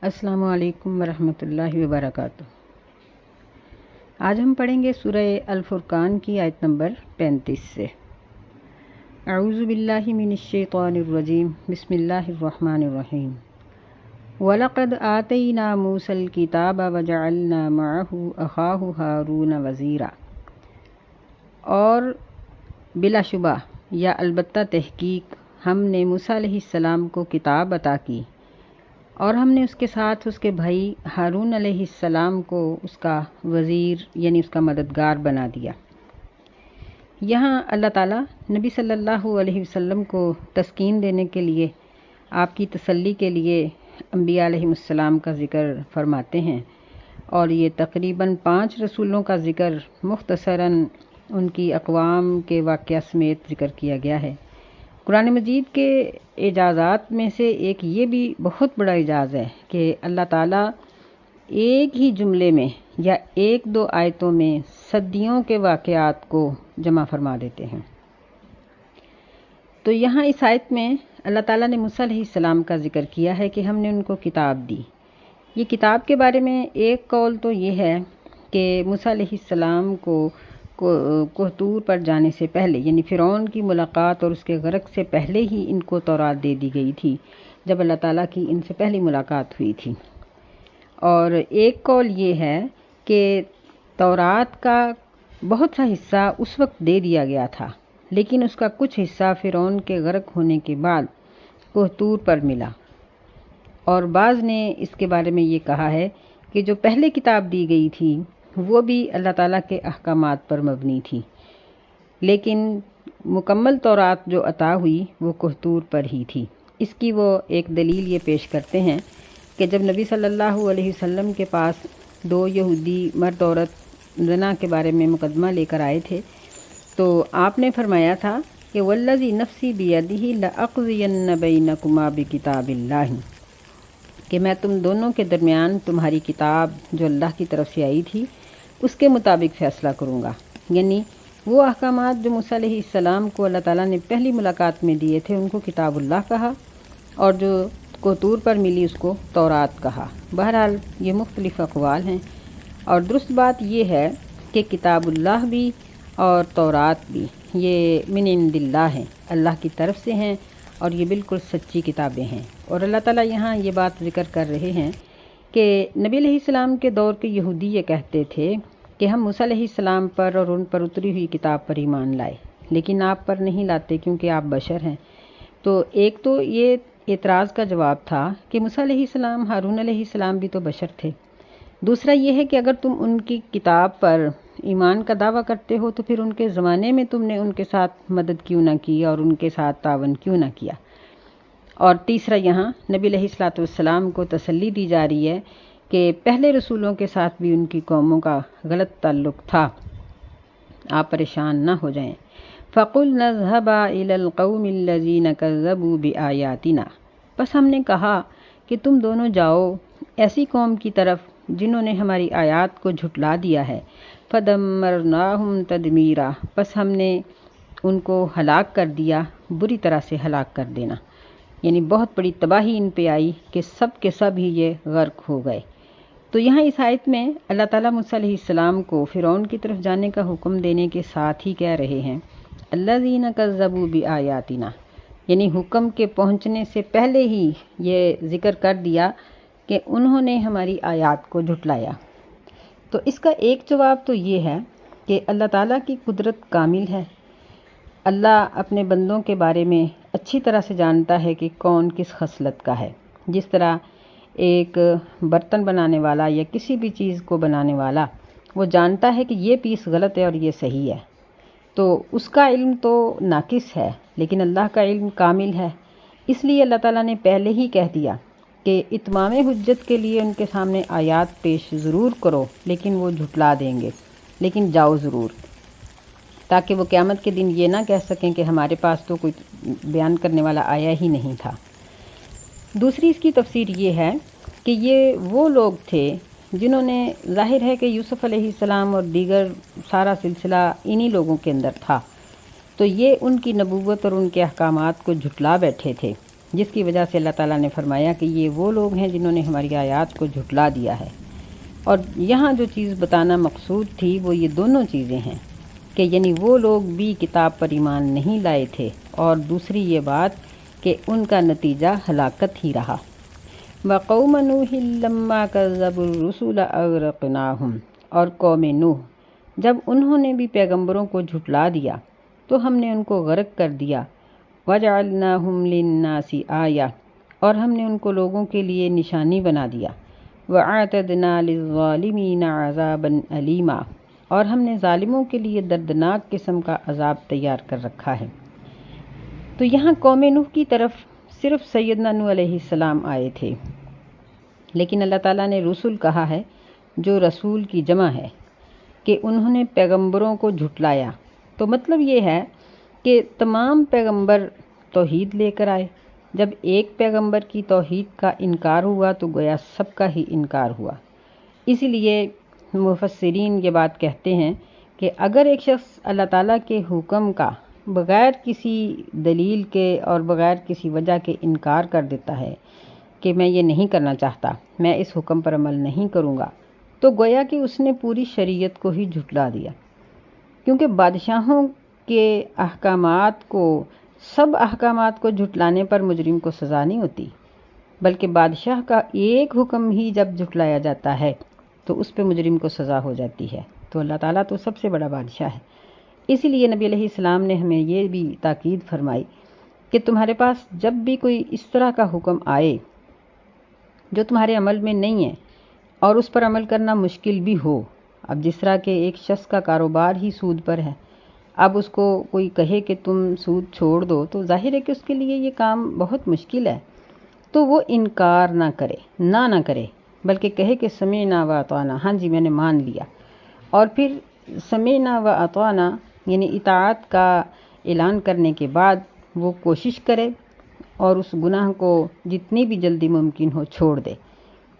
السلام علیکم ورحمۃ اللہ وبرکاتہ۔ آج ہم پڑھیں گے سورہ الفرقان کی آیت نمبر 35 سے۔ اعوذ باللہ من الشیطان الرجیم، بسم اللہ الرحمن الرحیم۔ وَلَقَدْ آتَيْنَا مُوسَى الْكِتَابَ وَجَعَلْنَا مَعَهُ أَخَاهُ هَارُونَ وَزِيرًا، اور بلا شبہ یا البتہ تحقیق ہم نے موسیٰ علیہ السلام کو کتاب عطا کی، اور ہم نے اس کے ساتھ اس کے بھائی ہارون علیہ السلام کو اس کا وزیر یعنی اس کا مددگار بنا دیا۔ یہاں اللہ تعالیٰ نبی صلی اللہ علیہ وسلم کو تسکین دینے کے لیے، آپ کی تسلی کے لیے انبیاء علیہ السلام کا ذکر فرماتے ہیں، اور یہ تقریباً 5 رسولوں کا ذکر مختصراً ان کی اقوام کے واقعہ سمیت ذکر کیا گیا ہے۔ قرآن مجید کے اعجازات میں سے ایک یہ بھی بہت بڑا اعجاز ہے کہ اللہ تعالیٰ ایک ہی جملے میں یا 1-2 آیتوں میں صدیوں کے واقعات کو جمع فرما دیتے ہیں۔ تو یہاں اس آیت میں اللہ تعالیٰ نے موسیٰ علیہ السلام کا ذکر کیا ہے کہ ہم نے ان کو کتاب دی۔ یہ کتاب کے بارے میں ایک قول تو یہ ہے کہ موسیٰ علیہ السلام کو کوہ طور پر جانے سے پہلے یعنی فرعون کی ملاقات اور اس کے غرق سے پہلے ہی ان کو تورات دے دی گئی تھی، جب اللہ تعالیٰ کی ان سے پہلی ملاقات ہوئی تھی۔ اور ایک قول یہ ہے کہ تورات کا بہت سا حصہ اس وقت دے دیا گیا تھا، لیکن اس کا کچھ حصہ فرعون کے غرق ہونے کے بعد کوہ طور پر ملا۔ اور بعض نے اس کے بارے میں یہ کہا ہے کہ جو پہلے کتاب دی گئی تھی وہ بھی اللہ تعالیٰ کے احکامات پر مبنی تھی، لیکن مکمل تورات جو عطا ہوئی وہ کوہ طور پر ہی تھی۔ اس کی وہ ایک دلیل یہ پیش کرتے ہیں کہ جب نبی صلی اللہ علیہ وسلم کے پاس 2 یہودی مرد عورت زنا کے بارے میں مقدمہ لے کر آئے تھے، تو آپ نے فرمایا تھا کہ والذی نفسی بیدہ لأقضین بینکما بکتاب اللہ، کہ میں تم دونوں کے درمیان تمہاری کتاب جو اللہ کی طرف سے آئی تھی اس کے مطابق فیصلہ کروں گا۔ یعنی وہ احکامات جو موسیٰ علیہ السلام کو اللہ تعالیٰ نے پہلی ملاقات میں دیے تھے ان کو کتاب اللہ کہا، اور جو کوہ طور پر ملی اس کو تورات کہا۔ بہرحال یہ مختلف اقوال ہیں، اور درست بات یہ ہے کہ کتاب اللہ بھی اور تورات بھی یہ من عند اللہ ہیں، اللہ کی طرف سے ہیں، اور یہ بالکل سچی کتابیں ہیں۔ اور اللہ تعالیٰ یہاں یہ بات ذکر کر رہے ہیں کہ نبی علیہ السلام کے دور کے یہودی یہ کہتے تھے کہ ہم موسیٰ علیہ السلام پر اور ان پر اتری ہوئی کتاب پر ایمان لائے، لیکن آپ پر نہیں لاتے کیونکہ آپ بشر ہیں۔ تو ایک تو یہ اعتراض کا جواب تھا کہ موسیٰ علیہ السلام، ہارون علیہ السلام بھی تو بشر تھے۔ دوسرا یہ ہے کہ اگر تم ان کی کتاب پر ایمان کا دعویٰ کرتے ہو تو پھر ان کے زمانے میں تم نے ان کے ساتھ مدد کیوں نہ کی اور ان کے ساتھ تعاون کیوں نہ کیا۔ اور تیسرا یہاں نبی علیہ السلام کو تسلی دی جا رہی ہے کہ پہلے رسولوں کے ساتھ بھی ان کی قوموں کا غلط تعلق تھا، آپ پریشان نہ ہو جائیں۔ فَقُلْنَا اذْهَبَا إِلَى الْقَوْمِ الَّذِينَ كَذَّبُوا بِآيَاتِنَا، بس ہم نے کہا کہ تم دونوں جاؤ ایسی قوم کی طرف جنہوں نے ہماری آیات کو جھٹلا دیا ہے۔ فَدَمَّرْنَاهُمْ تَدْمِيرًا، بس ہم نے ان کو ہلاک کر دیا، بری طرح سے ہلاک کر دینا، یعنی بہت بڑی تباہی ان پہ آئی کہ سب کے سب ہی یہ غرق ہو گئے۔ تو یہاں اس آیت میں اللہ تعالیٰ موسیٰ علیہ السلام کو فرعون کی طرف جانے کا حکم دینے کے ساتھ ہی کہہ رہے ہیں الذین کذبوا بآیاتنا، یعنی حکم کے پہنچنے سے پہلے ہی یہ ذکر کر دیا کہ انہوں نے ہماری آیات کو جھٹلایا۔ تو اس کا ایک جواب تو یہ ہے کہ اللہ تعالیٰ کی قدرت کامل ہے، اللہ اپنے بندوں کے بارے میں اچھی طرح سے جانتا ہے کہ کون کس خصلت کا ہے۔ جس طرح ایک برتن بنانے والا یا کسی بھی چیز کو بنانے والا وہ جانتا ہے کہ یہ پیس غلط ہے اور یہ صحیح ہے، تو اس کا علم تو ناقص ہے، لیکن اللہ کا علم کامل ہے۔ اس لیے اللہ تعالیٰ نے پہلے ہی کہہ دیا کہ اتمام حجت کے لیے ان کے سامنے آیات پیش ضرور کرو، لیکن وہ جھٹلا دیں گے، لیکن جاؤ ضرور، تاکہ وہ قیامت کے دن یہ نہ کہہ سکیں کہ ہمارے پاس تو کوئی بیان کرنے والا آیا ہی نہیں تھا۔ دوسری اس کی تفسیر یہ ہے کہ یہ وہ لوگ تھے جنہوں نے، ظاہر ہے کہ یوسف علیہ السلام اور دیگر سارا سلسلہ انہی لوگوں کے اندر تھا، تو یہ ان کی نبوت اور ان کے احکامات کو جھٹلا بیٹھے تھے، جس کی وجہ سے اللہ تعالیٰ نے فرمایا کہ یہ وہ لوگ ہیں جنہوں نے ہماری آیات کو جھٹلا دیا ہے۔ اور یہاں جو چیز بتانا مقصود تھی وہ یہ دونوں چیزیں ہیں کہ یعنی وہ لوگ بھی کتاب پر ایمان نہیں لائے تھے، اور دوسری یہ بات کہ ان کا نتیجہ ہلاکت ہی رہا۔ وَقَوْمَ نُوحٍ لَمَّا كَذَّبُوا الرُّسُلَ أَغْرَقْنَاهُمْ، اور قوم نوح جب انہوں نے بھی پیغمبروں کو جھٹلا دیا تو ہم نے ان کو غرق کر دیا۔ وَجَعَلْنَاهُمْ لِلنَّاسِ آیَةً، اور ہم نے ان کو لوگوں کے لیے نشانی بنا دیا۔ وَأَعْتَدْنَا لِلظَّالِمِينَ عَذَابًا أَلِيمًا، اور ہم نے ظالموں کے لیے دردناک قسم کا عذاب تیار کر رکھا ہے۔ تو یہاں قوم نوح کی طرف صرف سیدنا نوح علیہ السلام آئے تھے، لیکن اللہ تعالیٰ نے رسول کہا ہے جو رسول کی جمع ہے کہ انہوں نے پیغمبروں کو جھٹلایا۔ تو مطلب یہ ہے کہ تمام پیغمبر توحید لے کر آئے، جب ایک پیغمبر کی توحید کا انکار ہوا تو گویا سب کا ہی انکار ہوا۔ اس لیے مفسرین یہ بات کہتے ہیں کہ اگر ایک شخص اللہ تعالیٰ کے حکم کا بغیر کسی دلیل کے اور بغیر کسی وجہ کے انکار کر دیتا ہے کہ میں یہ نہیں کرنا چاہتا، میں اس حکم پر عمل نہیں کروں گا، تو گویا کہ اس نے پوری شریعت کو ہی جھٹلا دیا، کیونکہ بادشاہوں کے احکامات کو، سب احکامات کو جھٹلانے پر مجرم کو سزا نہیں ہوتی، بلکہ بادشاہ کا ایک حکم ہی جب جھٹلایا جاتا ہے تو اس پہ مجرم کو سزا ہو جاتی ہے۔ تو اللہ تعالیٰ تو سب سے بڑا بادشاہ ہے۔ اسی لیے نبی علیہ السلام نے ہمیں یہ بھی تاکید فرمائی کہ تمہارے پاس جب بھی کوئی اس طرح کا حکم آئے جو تمہارے عمل میں نہیں ہے اور اس پر عمل کرنا مشکل بھی ہو، اب جس طرح کہ ایک شخص کا کاروبار ہی سود پر ہے، اب اس کو کوئی کہے کہ تم سود چھوڑ دو تو ظاہر ہے کہ اس کے لیے یہ کام بہت مشکل ہے، تو وہ انکار نہ کرے، نہ کرے، بلکہ کہے کہ سمعنا و اطعنا، ہاں جی میں نے مان لیا، اور پھر سمعنا و اطعنا یعنی اطاعت کا اعلان کرنے کے بعد وہ کوشش کرے اور اس گناہ کو جتنی بھی جلدی ممکن ہو چھوڑ دے،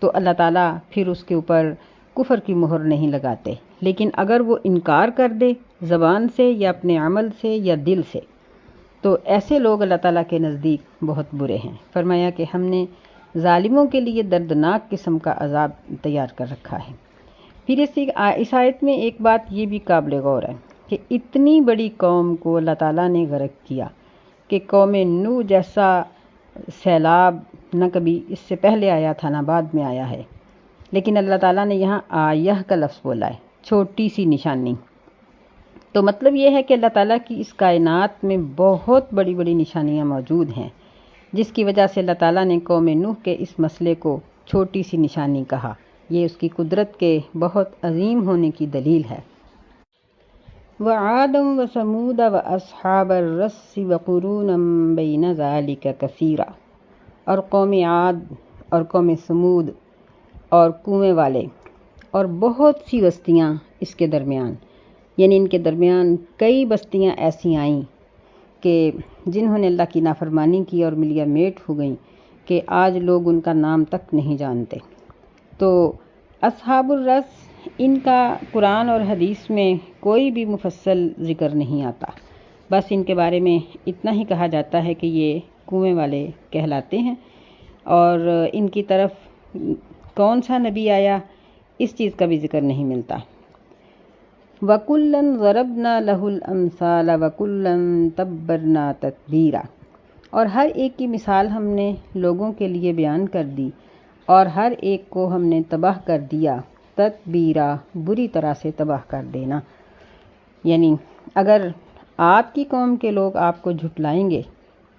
تو اللہ تعالیٰ پھر اس کے اوپر کفر کی مہر نہیں لگاتے۔ لیکن اگر وہ انکار کر دے زبان سے یا اپنے عمل سے یا دل سے، تو ایسے لوگ اللہ تعالیٰ کے نزدیک بہت برے ہیں۔ فرمایا کہ ہم نے ظالموں کے لیے دردناک قسم کا عذاب تیار کر رکھا ہے۔ پھر اس آیت میں ایک بات یہ بھی قابل غور ہے کہ اتنی بڑی قوم کو اللہ تعالیٰ نے غرق کیا کہ قوم نوح جیسا سیلاب نہ کبھی اس سے پہلے آیا تھا نہ بعد میں آیا ہے، لیکن اللہ تعالیٰ نے یہاں آیہ کا لفظ بولا ہے، چھوٹی سی نشانی۔ تو مطلب یہ ہے کہ اللہ تعالیٰ کی اس کائنات میں بہت بڑی بڑی نشانیاں موجود ہیں، جس کی وجہ سے اللہ تعالیٰ نے قوم نوح کے اس مسئلے کو چھوٹی سی نشانی کہا۔ یہ اس کی قدرت کے بہت عظیم ہونے کی دلیل ہے۔ وَعَادًا وَثَمُودَ وَأَصْحَابَ الرَّسِّ وَقُرُونًا بَيْنَ ذَلِكَ كَثِيرًا، اور قوم عاد اور قوم سمود اور کنویں والے اور بہت سی بستیاں اس کے درمیان، یعنی ان کے درمیان کئی بستیاں ایسی آئیں کہ جنہوں نے اللہ کی نافرمانی کی اور ملیا میٹ ہو گئیں کہ آج لوگ ان کا نام تک نہیں جانتے۔ تو اصحاب الرس ان کا قرآن اور حدیث میں کوئی بھی مفصل ذکر نہیں آتا، بس ان کے بارے میں اتنا ہی کہا جاتا ہے کہ یہ کنویں والے کہلاتے ہیں، اور ان کی طرف کون سا نبی آیا اس چیز کا بھی ذکر نہیں ملتا۔ وَكُلًّا ضَرَبْنَا لَهُ الْأَمْثَالَ وَكُلًّا تَبَّرْنَا تَتْبِيرًا، اور ہر ایک کی مثال ہم نے لوگوں کے لیے بیان کر دی اور ہر ایک کو ہم نے تباہ کر دیا، تتبیرا بری طرح سے تباہ کر دینا۔ یعنی اگر آپ کی قوم کے لوگ آپ کو جھٹلائیں گے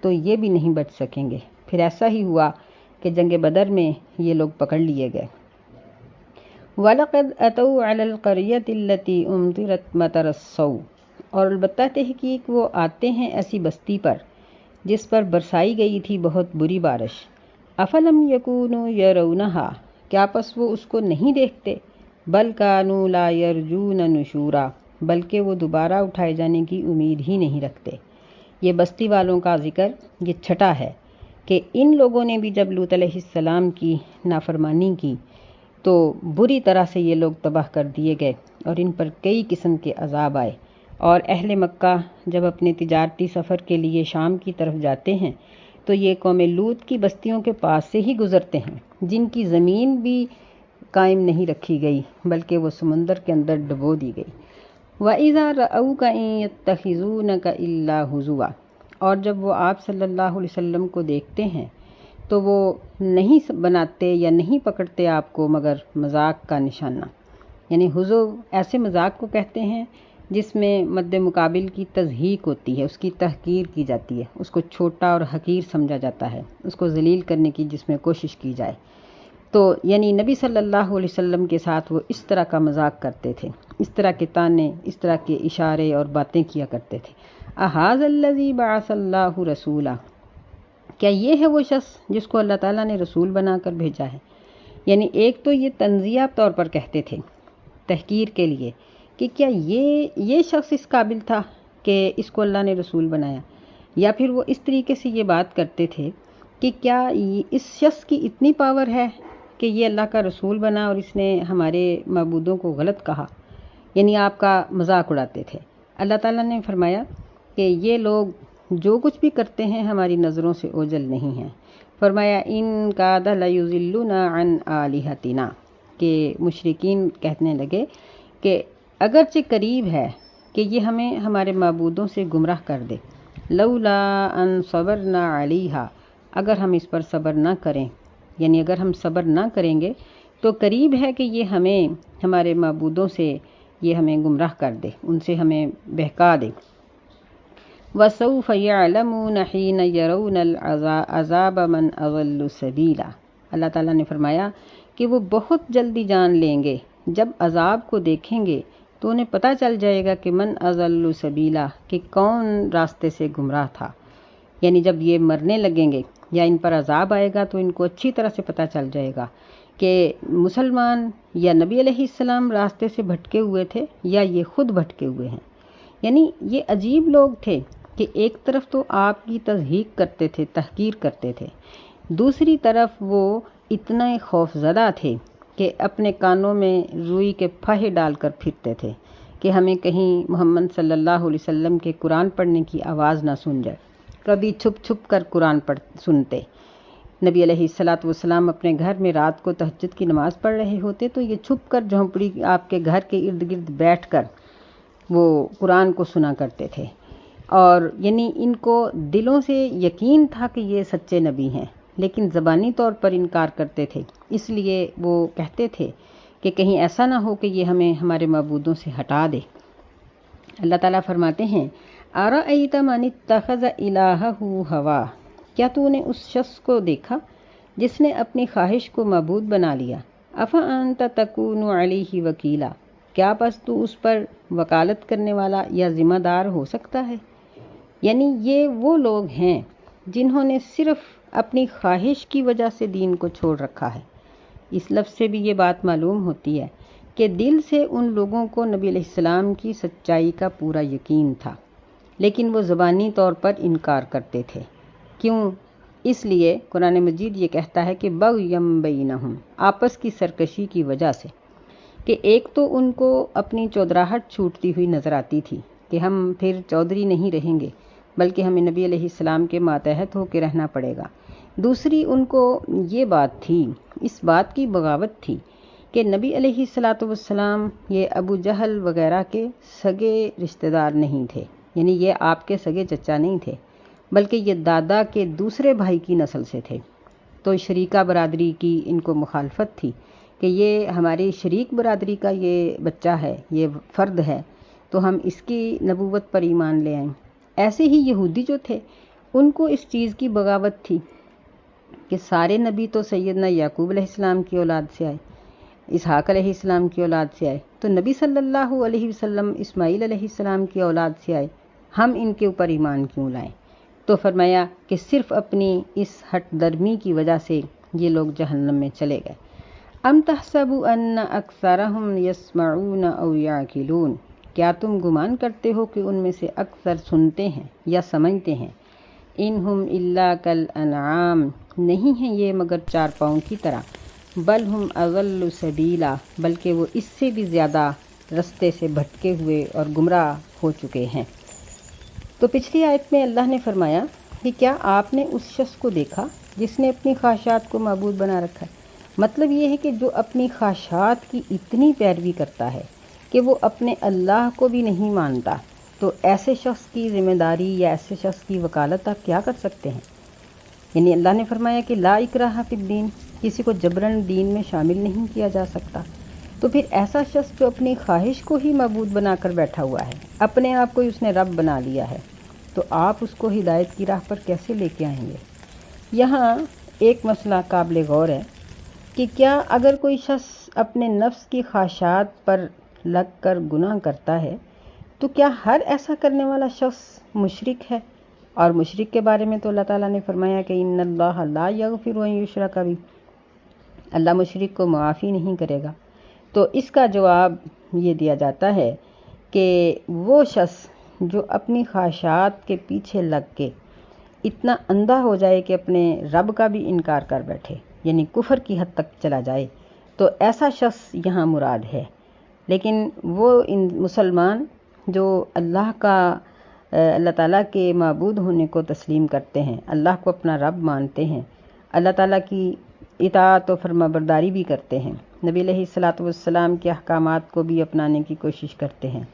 تو یہ بھی نہیں بچ سکیں گے۔ پھر ایسا ہی ہوا کہ جنگ بدر میں یہ لوگ پکڑ لیے گئے۔ وَلَقَدْ أَتَوْا عَلَى الْقَرْيَةِ الَّتِي أُمْطِرَتْ مَطَرَ السَّوْءِ، اور البتہ تحقیق وہ آتے ہیں ایسی بستی پر جس پر برسائی گئی تھی بہت بری بارش۔ أَفَلَمْ يَكُونُوا يَرَوْنَهَا، کیا پس وہ اس کو نہیں دیکھتے؟ بَلْ كَانُوا لَا يَرْجُونَ نُشُورًا، بلکہ وہ دوبارہ اٹھائے جانے کی امید ہی نہیں رکھتے۔ یہ بستی والوں کا ذکر یہ چھٹا ہے کہ ان لوگوں نے بھی جب لوط علیہ السلام کی نافرمانی کی تو بری طرح سے یہ لوگ تباہ کر دیے گئے اور ان پر کئی قسم کے عذاب آئے۔ اور اہل مکہ جب اپنے تجارتی سفر کے لیے شام کی طرف جاتے ہیں تو یہ قوم لوط کی بستیوں کے پاس سے ہی گزرتے ہیں، جن کی زمین بھی قائم نہیں رکھی گئی بلکہ وہ سمندر کے اندر ڈبو دی گئی۔ وَإِذَا رَأَوْكَ إِن يَتَّخِذُونَكَ إِلَّا هُزُوًا، اور جب وہ آپ صلی اللہ علیہ وسلم کو دیکھتے ہیں تو وہ نہیں بناتے یا نہیں پکڑتے آپ کو مگر مذاق کا نشانہ۔ یعنی ہزو ایسے مذاق کو کہتے ہیں جس میں مد مقابل کی تضحیک ہوتی ہے، اس کی تحقیر کی جاتی ہے، اس کو چھوٹا اور حقیر سمجھا جاتا ہے، اس کو ذلیل کرنے کی جس میں کوشش کی جائے۔ تو یعنی نبی صلی اللہ علیہ وسلم کے ساتھ وہ اس طرح کا مذاق کرتے تھے، اس طرح کے طعنے، اس طرح کے اشارے اور باتیں کیا کرتے تھے۔ اَهَٰذَا الَّذِي بَعَثَ اللَّهُ رَسُولًا، کیا یہ ہے وہ شخص جس کو اللہ تعالیٰ نے رسول بنا کر بھیجا ہے؟ یعنی ایک تو یہ تنزیہ طور پر کہتے تھے تحقیر کے لیے کہ کیا یہ شخص اس قابل تھا کہ اس کو اللہ نے رسول بنایا، یا پھر وہ اس طریقے سے یہ بات کرتے تھے کہ کیا اس شخص کی اتنی پاور ہے کہ یہ اللہ کا رسول بنا اور اس نے ہمارے معبودوں کو غلط کہا، یعنی آپ کا مذاق اڑاتے تھے۔ اللہ تعالیٰ نے فرمایا کہ یہ لوگ جو کچھ بھی کرتے ہیں ہماری نظروں سے اوجھل نہیں ہیں۔ فرمایا ان کاد لیضلنا عن آلہتنا، کہ مشرکین کہنے لگے کہ اگرچہ قریب ہے کہ یہ ہمیں ہمارے معبودوں سے گمراہ کر دے، لولا ان صبرنا علیہا، اگر ہم اس پر صبر نہ کریں، یعنی اگر ہم صبر نہ کریں گے تو قریب ہے کہ یہ ہمیں ہمارے معبودوں سے یہ ہمیں گمراہ کر دے، ان سے ہمیں بہکا دے۔ وَسَوْفَ يَعْلَمُونَ حِينَ يَرَوْنَ الْعَذَابَ مَنْ أَضَلُّ سَبِيلًا، اللہ تعالیٰ نے فرمایا کہ وہ بہت جلدی جان لیں گے، جب عذاب کو دیکھیں گے تو انہیں پتہ چل جائے گا کہ من اضل سبیلا، کہ کون راستے سے گمراہ تھا۔ یعنی جب یہ مرنے لگیں گے یا ان پر عذاب آئے گا تو ان کو اچھی طرح سے پتہ چل جائے گا کہ مسلمان یا نبی علیہ السلام راستے سے بھٹکے ہوئے تھے یا یہ خود بھٹکے ہوئے ہیں۔ یعنی یہ عجیب لوگ تھے کہ ایک طرف تو آپ کی تضحیک کرتے تھے، تحقیر کرتے تھے، دوسری طرف وہ اتنا خوف زدہ تھے کہ اپنے کانوں میں روئی کے پھاہے ڈال کر پھرتے تھے کہ ہمیں کہیں محمد صلی اللہ علیہ وسلم کے قرآن پڑھنے کی آواز نہ سن جائے۔ کبھی چھپ چھپ کر قرآن سنتے۔ نبی علیہ الصلاۃ والسلام اپنے گھر میں رات کو تہجد کی نماز پڑھ رہے ہوتے تو یہ چھپ کر جھونپڑی آپ کے گھر کے ارد گرد بیٹھ کر وہ قرآن کو سنا کرتے تھے، اور یعنی ان کو دلوں سے یقین تھا کہ یہ سچے نبی ہیں، لیکن زبانی طور پر انکار کرتے تھے۔ اس لیے وہ کہتے تھے کہ کہیں ایسا نہ ہو کہ یہ ہمیں ہمارے معبودوں سے ہٹا دے۔ اللہ تعالیٰ فرماتے ہیں أَرَأَيْتَ مَنِ اتَّخَذَ إِلَٰهَهُ هَوَاهُ، کیا تو نے اس شخص کو دیکھا جس نے اپنی خواہش کو معبود بنا لیا؟ أَفَأَنْتَ تَكُونُ عَلَيْهِ وَكِيلًا، کیا بس تو اس پر وکالت کرنے والا یا ذمہ دار ہو سکتا ہے؟ یعنی یہ وہ لوگ ہیں جنہوں نے صرف اپنی خواہش کی وجہ سے دین کو چھوڑ رکھا ہے۔ اس لفظ سے بھی یہ بات معلوم ہوتی ہے کہ دل سے ان لوگوں کو نبی علیہ السلام کی سچائی کا پورا یقین تھا، لیکن وہ زبانی طور پر انکار کرتے تھے۔ کیوں؟ اس لیے قرآن مجید یہ کہتا ہے کہ بغیم بینہم، آپس کی سرکشی کی وجہ سے، کہ ایک تو ان کو اپنی چودراہٹ چھوٹتی ہوئی نظر آتی تھی کہ ہم پھر چودھری نہیں رہیں گے بلکہ ہمیں نبی علیہ السلام کے ماتحت ہو کے رہنا پڑے گا۔ دوسری ان کو یہ بات تھی، اس بات کی بغاوت تھی کہ نبی علیہ السلام یہ ابو جہل وغیرہ کے سگے رشتہ دار نہیں تھے، یعنی یہ آپ کے سگے چچا نہیں تھے بلکہ یہ دادا کے دوسرے بھائی کی نسل سے تھے۔ تو شریکہ برادری کی ان کو مخالفت تھی کہ یہ ہماری شریک برادری کا یہ بچہ ہے، یہ فرد ہے، تو ہم اس کی نبوت پر ایمان لے آئیں۔ ایسے ہی یہودی جو تھے ان کو اس چیز کی بغاوت تھی کہ سارے نبی تو سیدنا یعقوب علیہ السلام کی اولاد سے آئے، اسحاق علیہ السلام کی اولاد سے آئے، تو نبی صلی اللہ علیہ وسلم اسماعیل علیہ السلام کی اولاد سے آئے، ہم ان کے اوپر ایمان کیوں لائیں؟ تو فرمایا کہ صرف اپنی اس ہٹ درمی کی وجہ سے یہ لوگ جہنم میں چلے گئے۔ ام تحسب ان اکثرهم یسمعون او یعقلون، کیا تم گمان کرتے ہو کہ ان میں سے اکثر سنتے ہیں یا سمجھتے ہیں؟ انہم الا کالانعام، نہیں ہیں یہ مگر چار پاؤں کی طرح، بل ہم اضل سبیلا، بلکہ وہ اس سے بھی زیادہ رستے سے بھٹکے ہوئے اور گمراہ ہو چکے ہیں۔ تو پچھلی آیت میں اللہ نے فرمایا کہ کیا آپ نے اس شخص کو دیکھا جس نے اپنی خواہشات کو معبود بنا رکھا ہے؟ مطلب یہ ہے کہ جو اپنی خواہشات کی اتنی پیروی کرتا ہے کہ وہ اپنے اللہ کو بھی نہیں مانتا، تو ایسے شخص کی ذمہ داری یا ایسے شخص کی وکالت آپ کیا کر سکتے ہیں؟ یعنی اللہ نے فرمایا کہ لا اکراہ فی الدین، کسی کو جبراً دین میں شامل نہیں کیا جا سکتا۔ تو پھر ایسا شخص جو اپنی خواہش کو ہی معبود بنا کر بیٹھا ہوا ہے، اپنے آپ کو ہی اس نے رب بنا لیا ہے، تو آپ اس کو ہدایت کی راہ پر کیسے لے کے آئیں گے؟ یہاں ایک مسئلہ قابل غور ہے کہ کیا اگر کوئی شخص اپنے نفس کی خواہشات پر لگ کر گناہ کرتا ہے تو کیا ہر ایسا کرنے والا شخص مشرک ہے؟ اور مشرک کے بارے میں تو اللہ تعالیٰ نے فرمایا کہ ان اللہ لا یغفر ان یشرک بہ، اللہ مشرک کو معافی نہیں کرے گا۔ تو اس کا جواب یہ دیا جاتا ہے کہ وہ شخص جو اپنی خواہشات کے پیچھے لگ کے اتنا اندھا ہو جائے کہ اپنے رب کا بھی انکار کر بیٹھے، یعنی کفر کی حد تک چلا جائے، تو ایسا شخص یہاں مراد ہے۔ لیکن وہ مسلمان جو اللہ تعالیٰ کے معبود ہونے کو تسلیم کرتے ہیں، اللہ کو اپنا رب مانتے ہیں، اللہ تعالیٰ کی اطاعت و فرما برداری بھی کرتے ہیں، نبی علیہ الصلاۃ والسلام کے احکامات کو بھی اپنانے کی کوشش کرتے ہیں،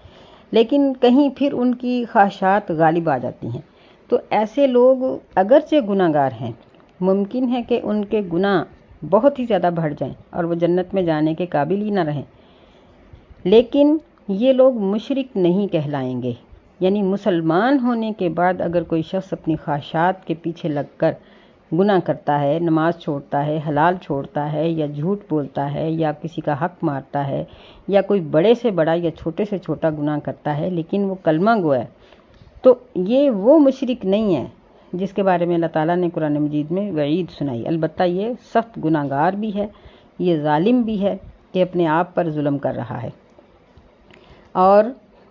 لیکن کہیں پھر ان کی خواہشات غالب آ جاتی ہیں، تو ایسے لوگ اگرچہ گناہ گار ہیں، ممکن ہے کہ ان کے گناہ بہت ہی زیادہ بڑھ جائیں اور وہ جنت میں جانے کے قابل ہی نہ رہیں، لیکن یہ لوگ مشرک نہیں کہلائیں گے۔ یعنی مسلمان ہونے کے بعد اگر کوئی شخص اپنی خواہشات کے پیچھے لگ کر گناہ کرتا ہے، نماز چھوڑتا ہے، حلال چھوڑتا ہے، یا جھوٹ بولتا ہے، یا کسی کا حق مارتا ہے، یا کوئی بڑے سے بڑا یا چھوٹے سے چھوٹا گناہ کرتا ہے لیکن وہ کلمہ گو ہے، تو یہ وہ مشرک نہیں ہے جس کے بارے میں اللہ تعالیٰ نے قرآن مجید میں وعید سنائی۔ البتہ یہ سخت گناہ گار بھی ہے، یہ ظالم بھی ہے کہ اپنے آپ پر ظلم کر رہا ہے۔ اور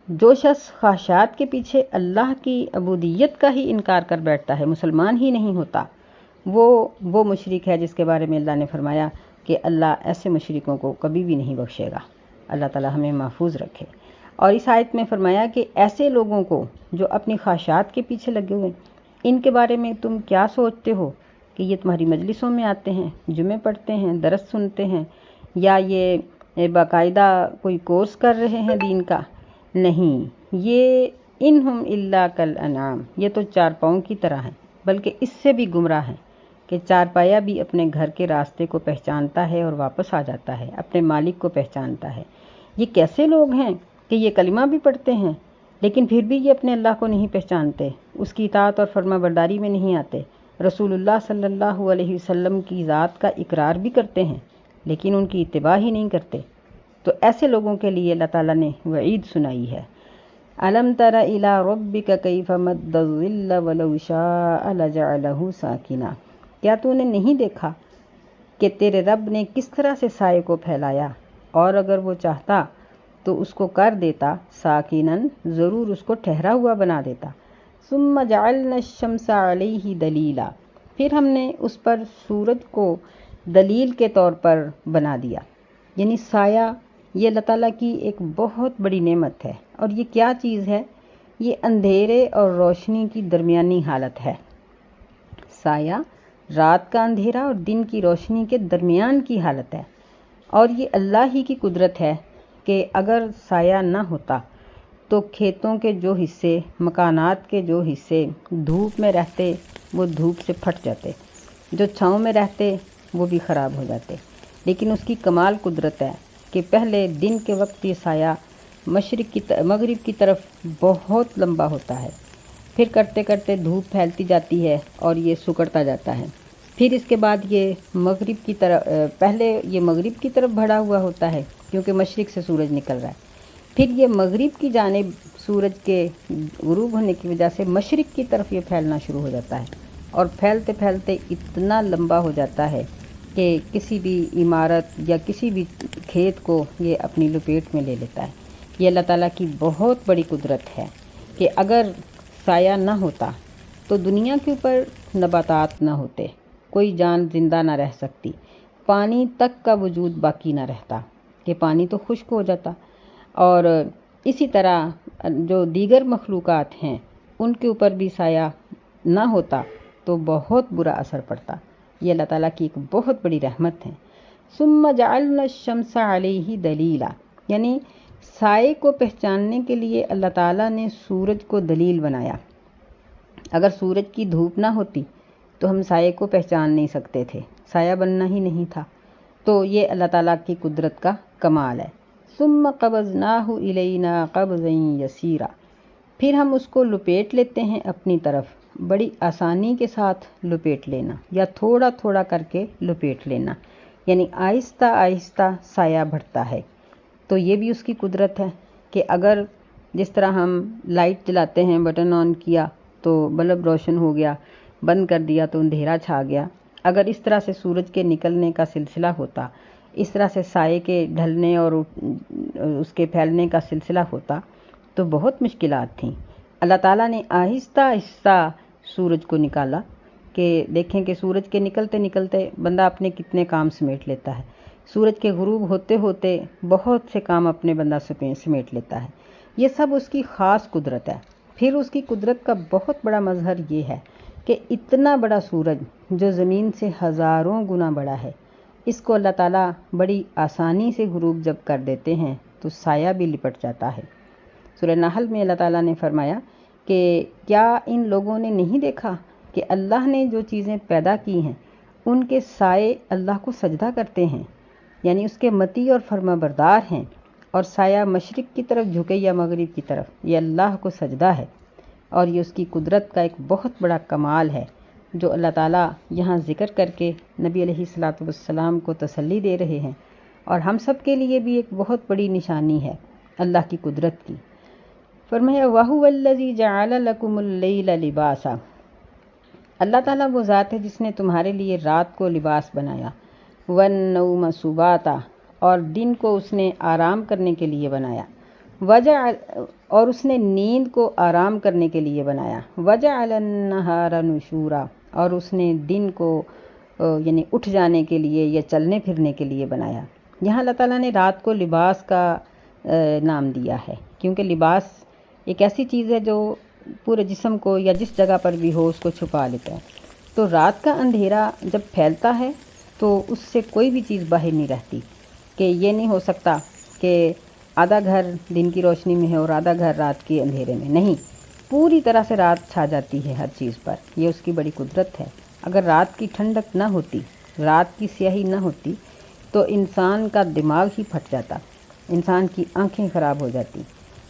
جو شخص خواہشات کے پیچھے اللہ کی عبودیت کا ہی انکار کر بیٹھتا ہے، مسلمان ہی نہیں ہوتا، وہ مشرک ہے جس کے بارے میں اللہ نے فرمایا کہ اللہ ایسے مشرکوں کو کبھی بھی نہیں بخشے گا۔ اللہ تعالیٰ ہمیں محفوظ رکھے۔ اور اس آیت میں فرمایا کہ ایسے لوگوں کو جو اپنی خواہشات کے پیچھے لگے ہوئے، ان کے بارے میں تم کیا سوچتے ہو کہ یہ تمہاری مجلسوں میں آتے ہیں، جمعے پڑھتے ہیں، درس سنتے ہیں، یا یہ باقاعدہ کوئی کورس کر رہے ہیں دین کا؟ نہیں، یہ انہم الا کالانعام، یہ تو چار پاؤں کی طرح ہیں، بلکہ اس سے بھی گمراہ ہیں کہ چار پایا بھی اپنے گھر کے راستے کو پہچانتا ہے اور واپس آ جاتا ہے، اپنے مالک کو پہچانتا ہے۔ یہ کیسے لوگ ہیں کہ یہ کلمہ بھی پڑھتے ہیں لیکن پھر بھی یہ اپنے اللہ کو نہیں پہچانتے، اس کی اطاعت اور فرما برداری میں نہیں آتے، رسول اللہ صلی اللہ علیہ وسلم کی ذات کا اقرار بھی کرتے ہیں لیکن ان کی اتباع ہی نہیں کرتے۔ تو ایسے لوگوں کے لیے اللہ تعالیٰ نے وعید سنائی ہے۔ أَلَمْ تَرَ إِلَىٰ رَبِّكَ كَيْفَ مَدَّ الظِّلَّ وَلَوْ شَاءَ لَجَعَلَهُ سَاكِنًا، کیا تو نے نہیں دیکھا کہ تیرے رب نے کس طرح سے سائے کو پھیلایا، اور اگر وہ چاہتا تو اس کو کر دیتا ساکنن، ضرور اس کو ٹھہرا ہوا بنا دیتا۔ ثُمَّ جَعَلْنَا الشَّمْسَ عَلَيْهِ دَلِيلًا، پھر ہم نے اس پر سورج کو دلیل کے طور پر بنا دیا۔ یعنی سایہ یہ اللہ تعالیٰ کی ایک بہت بڑی نعمت ہے، اور یہ کیا چیز ہے؟ یہ اندھیرے اور روشنی کی درمیانی حالت ہے۔ سایہ رات کا اندھیرا اور دن کی روشنی کے درمیان کی حالت ہے، اور یہ اللہ ہی کی قدرت ہے کہ اگر سایہ نہ ہوتا تو کھیتوں کے جو حصے، مکانات کے جو حصے دھوپ میں رہتے وہ دھوپ سے پھٹ جاتے، جو چھاؤں میں رہتے وہ بھی خراب ہو جاتے، لیکن اس کی کمال قدرت ہے کہ پہلے دن کے وقت یہ سایہ مغرب کی طرف بہت لمبا ہوتا ہے، پھر کرتے کرتے دھوپ پھیلتی جاتی ہے اور یہ سکڑتا جاتا ہے، پھر اس کے بعد یہ مغرب کی طرف، پہلے یہ مغرب کی طرف بڑھا ہوا ہوتا ہے کیونکہ مشرق سے سورج نکل رہا ہے، پھر یہ مغرب کی جانب سورج کے غروب ہونے کی وجہ سے مشرق کی طرف یہ پھیلنا شروع ہو جاتا ہے، اور پھیلتے پھیلتے اتنا لمبا ہو جاتا ہے کہ کسی بھی عمارت یا کسی بھی کھیت کو یہ اپنی لپیٹ میں لے لیتا ہے۔ یہ اللہ تعالیٰ کی بہت بڑی قدرت ہے کہ اگر سایہ نہ ہوتا تو دنیا کے اوپر نباتات نہ ہوتے، کوئی جان زندہ نہ رہ سکتی، پانی تک کا وجود باقی نہ رہتا کہ پانی تو خشک ہو جاتا، اور اسی طرح جو دیگر مخلوقات ہیں ان کے اوپر بھی سایہ نہ ہوتا تو بہت برا اثر پڑتا۔ یہ اللہ تعالیٰ کی ایک بہت بڑی رحمت ہے۔ ثم جعلنا الشمس علیہ دلیلا، یعنی سائے کو پہچاننے کے لیے اللہ تعالیٰ نے سورج کو دلیل بنایا۔ اگر سورج کی دھوپ نہ ہوتی تو ہم سائے کو پہچان نہیں سکتے تھے، سایہ بننا ہی نہیں تھا۔ تو یہ اللہ تعالیٰ کی قدرت کا کمال ہے۔ ثم قبضناہ الینا قبضا یسیرا، پھر ہم اس کو لپیٹ لیتے ہیں اپنی طرف، بڑی آسانی کے ساتھ لپیٹ لینا یا تھوڑا تھوڑا کر کے لپیٹ لینا، یعنی آہستہ آہستہ سایہ بڑھتا ہے۔ تو یہ بھی اس کی قدرت ہے کہ اگر جس طرح ہم لائٹ جلاتے ہیں، بٹن آن کیا تو بلب روشن ہو گیا، بند کر دیا تو اندھیرا چھا گیا، اگر اس طرح سے سورج کے نکلنے کا سلسلہ ہوتا، اس طرح سے سائے کے ڈھلنے اور اس کے پھیلنے کا سلسلہ ہوتا تو بہت مشکلات تھیں۔ اللہ تعالیٰ نے آہستہ آہستہ سورج کو نکالا کہ دیکھیں کہ سورج کے نکلتے نکلتے بندہ اپنے کتنے کام سمیٹ لیتا ہے، سورج کے غروب ہوتے ہوتے بہت سے کام اپنے بندہ سمیٹ لیتا ہے۔ یہ سب اس کی خاص قدرت ہے۔ پھر اس کی قدرت کا بہت بڑا مظہر یہ ہے کہ اتنا بڑا سورج جو زمین سے ہزاروں گنا بڑا ہے، اس کو اللہ تعالیٰ بڑی آسانی سے غروب جب کر دیتے ہیں تو سایہ بھی لپٹ جاتا ہے۔ سورہ نحل میں اللہ تعالیٰ نے فرمایا کہ کیا ان لوگوں نے نہیں دیکھا کہ اللہ نے جو چیزیں پیدا کی ہیں ان کے سائے اللہ کو سجدہ کرتے ہیں، یعنی اس کے مطیع اور فرما بردار ہیں، اور سایہ مشرق کی طرف جھکے یا مغرب کی طرف، یہ اللہ کو سجدہ ہے۔ اور یہ اس کی قدرت کا ایک بہت بڑا کمال ہے جو اللہ تعالیٰ یہاں ذکر کر کے نبی علیہ الصلاۃ والسلام کو تسلی دے رہے ہیں، اور ہم سب کے لیے بھی ایک بہت بڑی نشانی ہے اللہ کی قدرت کی۔ فرمایا وَهُوَ الَّذِي جَعَلَ لَكُمُ اللَّيْلَ لِبَاسًا، اللہ تعالیٰ وہ ذات ہے جس نے تمہارے لیے رات کو لباس بنایا، وَالنَّوْمَ سُبَاتًا، اور دن کو اس نے آرام کرنے کے لیے بنایا، اور اس نے نیند کو آرام کرنے کے لیے بنایا، وَجَعَلَ النَّهَارَ نُشُورًا، اور اس نے دن کو یعنی اٹھ جانے کے لیے یا چلنے پھرنے کے لیے بنایا۔ یہاں اللہ تعالیٰ نے رات کو لباس کا نام دیا ہے کیونکہ لباس ایک ایسی چیز ہے جو پورے جسم کو یا جس جگہ پر بھی ہو اس کو چھپا لیتا ہے۔ تو رات کا اندھیرا جب پھیلتا ہے تو اس سے کوئی بھی چیز باہر نہیں رہتی، کہ یہ نہیں ہو سکتا کہ آدھا گھر دن کی روشنی میں ہے اور آدھا گھر رات کے اندھیرے میں، نہیں، پوری طرح سے رات چھا جاتی ہے ہر چیز پر، یہ اس کی بڑی قدرت ہے۔ اگر رات کی ٹھنڈک نہ ہوتی، رات کی سیاہی نہ ہوتی تو انسان کا دماغ ہی پھٹ جاتا، انسان کی آنکھیں خراب ہو جاتی،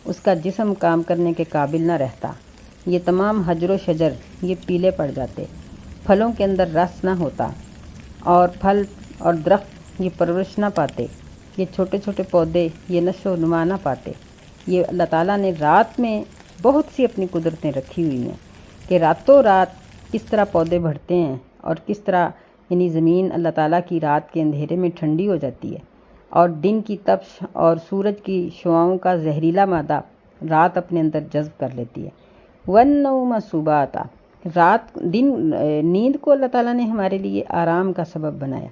اس کا جسم کام کرنے کے قابل نہ رہتا، یہ تمام حجر و شجر یہ پیلے پڑ جاتے، پھلوں کے اندر رس نہ ہوتا، اور پھل اور درخت یہ پرورش نہ پاتے، یہ چھوٹے چھوٹے پودے یہ نشو و نما نہ پاتے۔ یہ اللہ تعالیٰ نے رات میں بہت سی اپنی قدرتیں رکھی ہوئی ہیں کہ راتوں رات کس طرح پودے بڑھتے ہیں اور کس طرح یعنی زمین اللہ تعالیٰ کی رات کے اندھیرے میں ٹھنڈی ہو جاتی ہے، اور دن کی تپش اور سورج کی شعاؤں کا زہریلا مادہ رات اپنے اندر جذب کر لیتی ہے۔ وَالنَّوْمَ سُبَاتًا، نیند کو اللہ تعالیٰ نے ہمارے لیے آرام کا سبب بنایا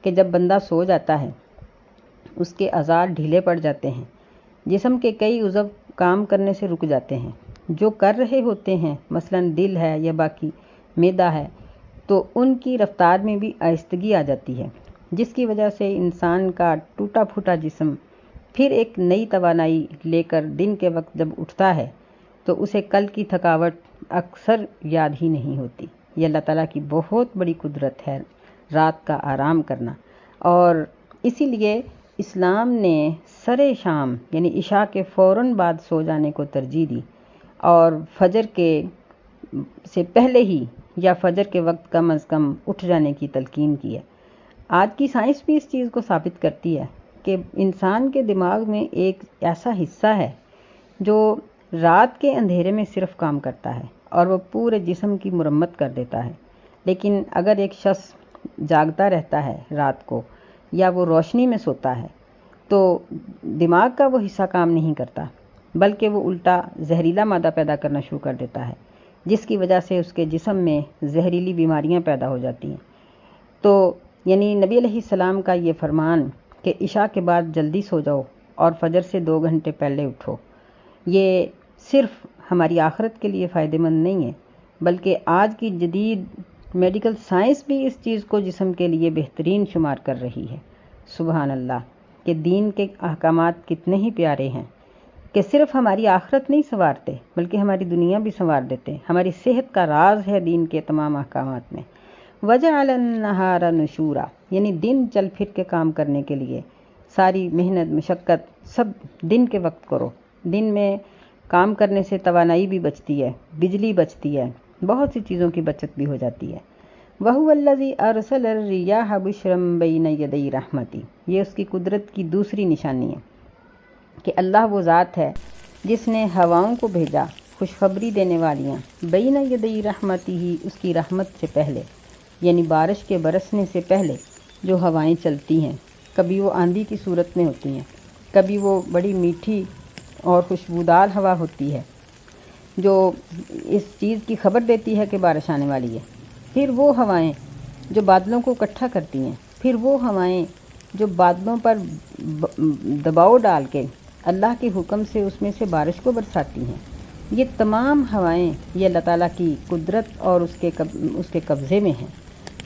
کہ جب بندہ سو جاتا ہے اس کے اعضاء ڈھیلے پڑ جاتے ہیں، جسم کے کئی عضو کام کرنے سے رک جاتے ہیں، جو کر رہے ہوتے ہیں مثلاً دل ہے یا باقی معدہ ہے، تو ان کی رفتار میں بھی آہستگی آ جاتی ہے، جس کی وجہ سے انسان کا ٹوٹا پھوٹا جسم پھر ایک نئی توانائی لے کر دن کے وقت جب اٹھتا ہے تو اسے کل کی تھکاوٹ اکثر یاد ہی نہیں ہوتی۔ یہ اللہ تعالیٰ کی بہت بڑی قدرت ہے رات کا آرام کرنا، اور اسی لیے اسلام نے سرے شام یعنی عشاء کے فوراً بعد سو جانے کو ترجیح دی، اور فجر کے سے پہلے ہی یا فجر کے وقت کم از کم اٹھ جانے کی تلقین کی ہے۔ آج کی سائنس بھی اس چیز کو ثابت کرتی ہے کہ انسان کے دماغ میں ایک ایسا حصہ ہے جو رات کے اندھیرے میں صرف کام کرتا ہے اور وہ پورے جسم کی مرمت کر دیتا ہے، لیکن اگر ایک شخص جاگتا رہتا ہے رات کو یا وہ روشنی میں سوتا ہے تو دماغ کا وہ حصہ کام نہیں کرتا، بلکہ وہ الٹا زہریلا مادہ پیدا کرنا شروع کر دیتا ہے، جس کی وجہ سے اس کے جسم میں زہریلی بیماریاں پیدا ہو جاتی ہیں۔ تو یعنی نبی علیہ السلام کا یہ فرمان کہ عشاء کے بعد جلدی سو جاؤ اور فجر سے 2 گھنٹے پہلے اٹھو، یہ صرف ہماری آخرت کے لیے فائدہ مند نہیں ہے بلکہ آج کی جدید میڈیکل سائنس بھی اس چیز کو جسم کے لیے بہترین شمار کر رہی ہے۔ سبحان اللہ کہ دین کے احکامات کتنے ہی پیارے ہیں کہ صرف ہماری آخرت نہیں سنوارتے بلکہ ہماری دنیا بھی سنوار دیتے ہیں۔ ہماری صحت کا راز ہے دین کے تمام احکامات میں۔ وَجَعَلَ النَّهَارَ نُشُورًا، یعنی دن چل پھر کے کام کرنے کے لیے، ساری محنت مشقت سب دن کے وقت کرو۔ دن میں کام کرنے سے توانائی بھی بچتی ہے، بجلی بچتی ہے، بہت سی چیزوں کی بچت بھی ہو جاتی ہے۔ وَهُوَ الَّذِي أَرْسَلَ الرِّيَاحَ بُشْرًا بَيْنَ يَدَيْ رَحْمَتِهِ، یہ اس کی قدرت کی دوسری نشانی ہے کہ اللہ وہ ذات ہے جس نے ہواؤں کو بھیجا خوشخبری دینے والیاں، بین یدی رحمتہ، اس کی رحمت سے پہلے، یعنی بارش کے برسنے سے پہلے جو ہوائیں چلتی ہیں، کبھی وہ آندھی کی صورت میں ہوتی ہیں، کبھی وہ بڑی میٹھی اور خوشبودار ہوا ہوتی ہے جو اس چیز کی خبر دیتی ہے کہ بارش آنے والی ہے۔ پھر وہ ہوائیں جو بادلوں کو اکٹھا کرتی ہیں، پھر وہ ہوائیں جو بادلوں پر دباؤ ڈال کے اللہ کے حکم سے اس میں سے بارش کو برساتی ہیں۔ یہ تمام ہوائیں یہ اللہ تعالیٰ کی قدرت اور اس کے قبضے میں ہیں۔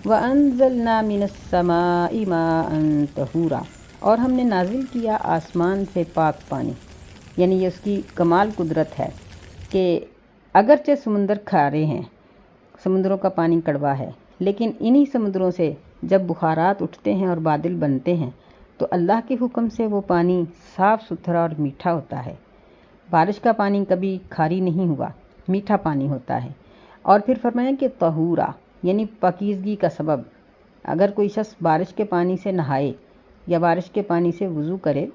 وَأَنزَلْنَا مِنَ السَّمَاءِ مَاءً طَهُورًا، اور ہم نے نازل کیا آسمان سے پاک پانی، یعنی یہ اس کی کمال قدرت ہے کہ اگرچہ سمندر کھارے ہیں، سمندروں کا پانی کڑوا ہے، لیکن انہی سمندروں سے جب بخارات اٹھتے ہیں اور بادل بنتے ہیں تو اللہ کے حکم سے وہ پانی صاف ستھرا اور میٹھا ہوتا ہے۔ بارش کا پانی کبھی کھاری نہیں ہوا، میٹھا پانی ہوتا ہے۔ اور پھر فرمایا کہ طہورا، یعنی پاکیزگی کا سبب۔ اگر کوئی شخص بارش کے پانی سے نہائے یا بارش کے پانی سے وضو کرے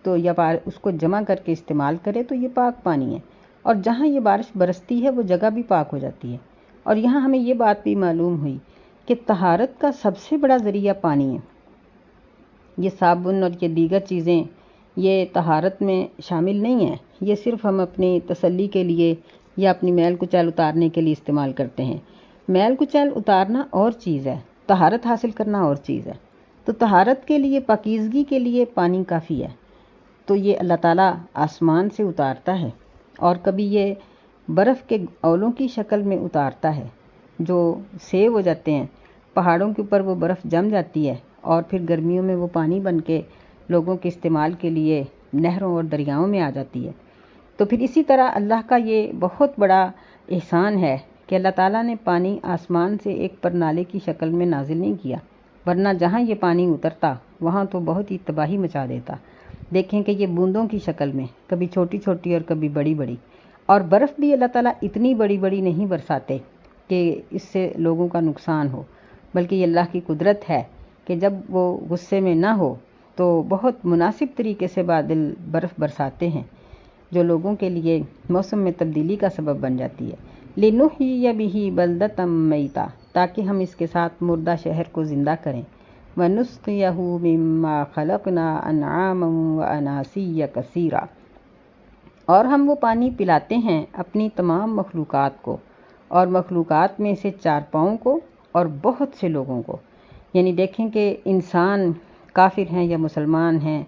تو یا اس کو جمع کر کے استعمال کرے تو یہ پاک پانی ہے، اور جہاں یہ بارش برستی ہے وہ جگہ بھی پاک ہو جاتی ہے۔ اور یہاں ہمیں یہ بات بھی معلوم ہوئی کہ طہارت کا سب سے بڑا ذریعہ پانی ہے۔ یہ صابن اور یہ دیگر چیزیں یہ طہارت میں شامل نہیں ہیں، یہ صرف ہم اپنی تسلی کے لیے یا اپنی میل کچیل اتارنے کے لیے استعمال کرتے ہیں۔ میل کچیل اتارنا اور چیز ہے، طہارت حاصل کرنا اور چیز ہے۔ تو طہارت کے لیے، پاکیزگی کے لیے پانی کافی ہے۔ تو یہ اللہ تعالیٰ آسمان سے اتارتا ہے، اور کبھی یہ برف کے اولوں کی شکل میں اتارتا ہے جو سیو ہو جاتے ہیں، پہاڑوں کے اوپر وہ برف جم جاتی ہے اور پھر گرمیوں میں وہ پانی بن کے لوگوں کے استعمال کے لیے نہروں اور دریاؤں میں آ جاتی ہے۔ تو پھر اسی طرح اللہ کا یہ بہت بڑا احسان ہے کہ اللہ تعالیٰ نے پانی آسمان سے ایک پرنالے کی شکل میں نازل نہیں کیا، ورنہ جہاں یہ پانی اترتا وہاں تو بہت ہی تباہی مچا دیتا۔ دیکھیں کہ یہ بوندوں کی شکل میں، کبھی چھوٹی چھوٹی اور کبھی بڑی بڑی، اور برف بھی اللہ تعالیٰ اتنی بڑی بڑی نہیں برساتے کہ اس سے لوگوں کا نقصان ہو، بلکہ یہ اللہ کی قدرت ہے کہ جب وہ غصے میں نہ ہو تو بہت مناسب طریقے سے بادل برف برساتے ہیں جو لوگوں کے لیے موسم میں تبدیلی کا سبب بن جاتی ہے۔ لِنُحْيِيَ بِهِ بَلْدَةً مَيْتًا، تاکہ ہم اس کے ساتھ مردہ شہر کو زندہ کریں۔ وَنُسْقِيَهُ مِمَّا خَلَقْنَا أَنْعَامًا وَأَنَاسِيَّ كَثِيرًا، اور ہم وہ پانی پلاتے ہیں اپنی تمام مخلوقات کو، اور مخلوقات میں سے چار پاؤں کو اور بہت سے لوگوں کو۔ یعنی دیکھیں کہ انسان کافر ہیں یا مسلمان ہیں،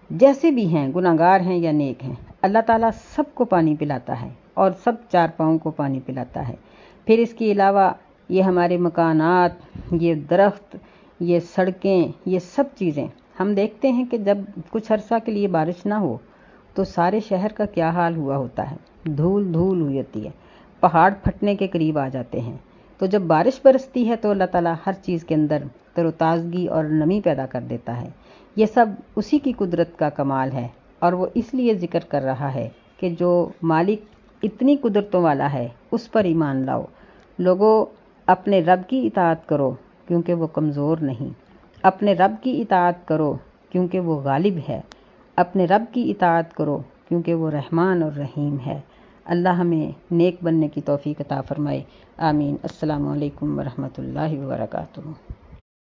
جیسے بھی ہیں، گناہگار ہیں یا نیک ہیں، اللہ تعالیٰ سب کو پانی پلاتا ہے اور سب چار پاؤں کو پانی پلاتا ہے۔ پھر اس کے علاوہ یہ ہمارے مکانات، یہ درخت، یہ سڑکیں، یہ سب چیزیں ہم دیکھتے ہیں کہ جب کچھ عرصہ کے لیے بارش نہ ہو تو سارے شہر کا کیا حال ہوا ہوتا ہے، دھول دھول ہوئی ہوتی ہے، پہاڑ پھٹنے کے قریب آ جاتے ہیں۔ تو جب بارش برستی ہے تو اللہ تعالیٰ ہر چیز کے اندر تر و تازگی اور نمی پیدا کر دیتا ہے۔ یہ سب اسی کی قدرت کا کمال ہے، اور وہ اس لیے ذکر کر رہا ہے کہ جو مالک اتنی قدرتوں والا ہے اس پر ایمان لاؤ۔ لوگوں، اپنے رب کی اطاعت کرو کیونکہ وہ کمزور نہیں، اپنے رب کی اطاعت کرو کیونکہ وہ غالب ہے، اپنے رب کی اطاعت کرو کیونکہ وہ رحمان اور رحیم ہے۔ اللہ ہمیں نیک بننے کی توفیق عطا فرمائے، آمین۔ السلام علیکم ورحمۃ اللہ وبرکاتہ۔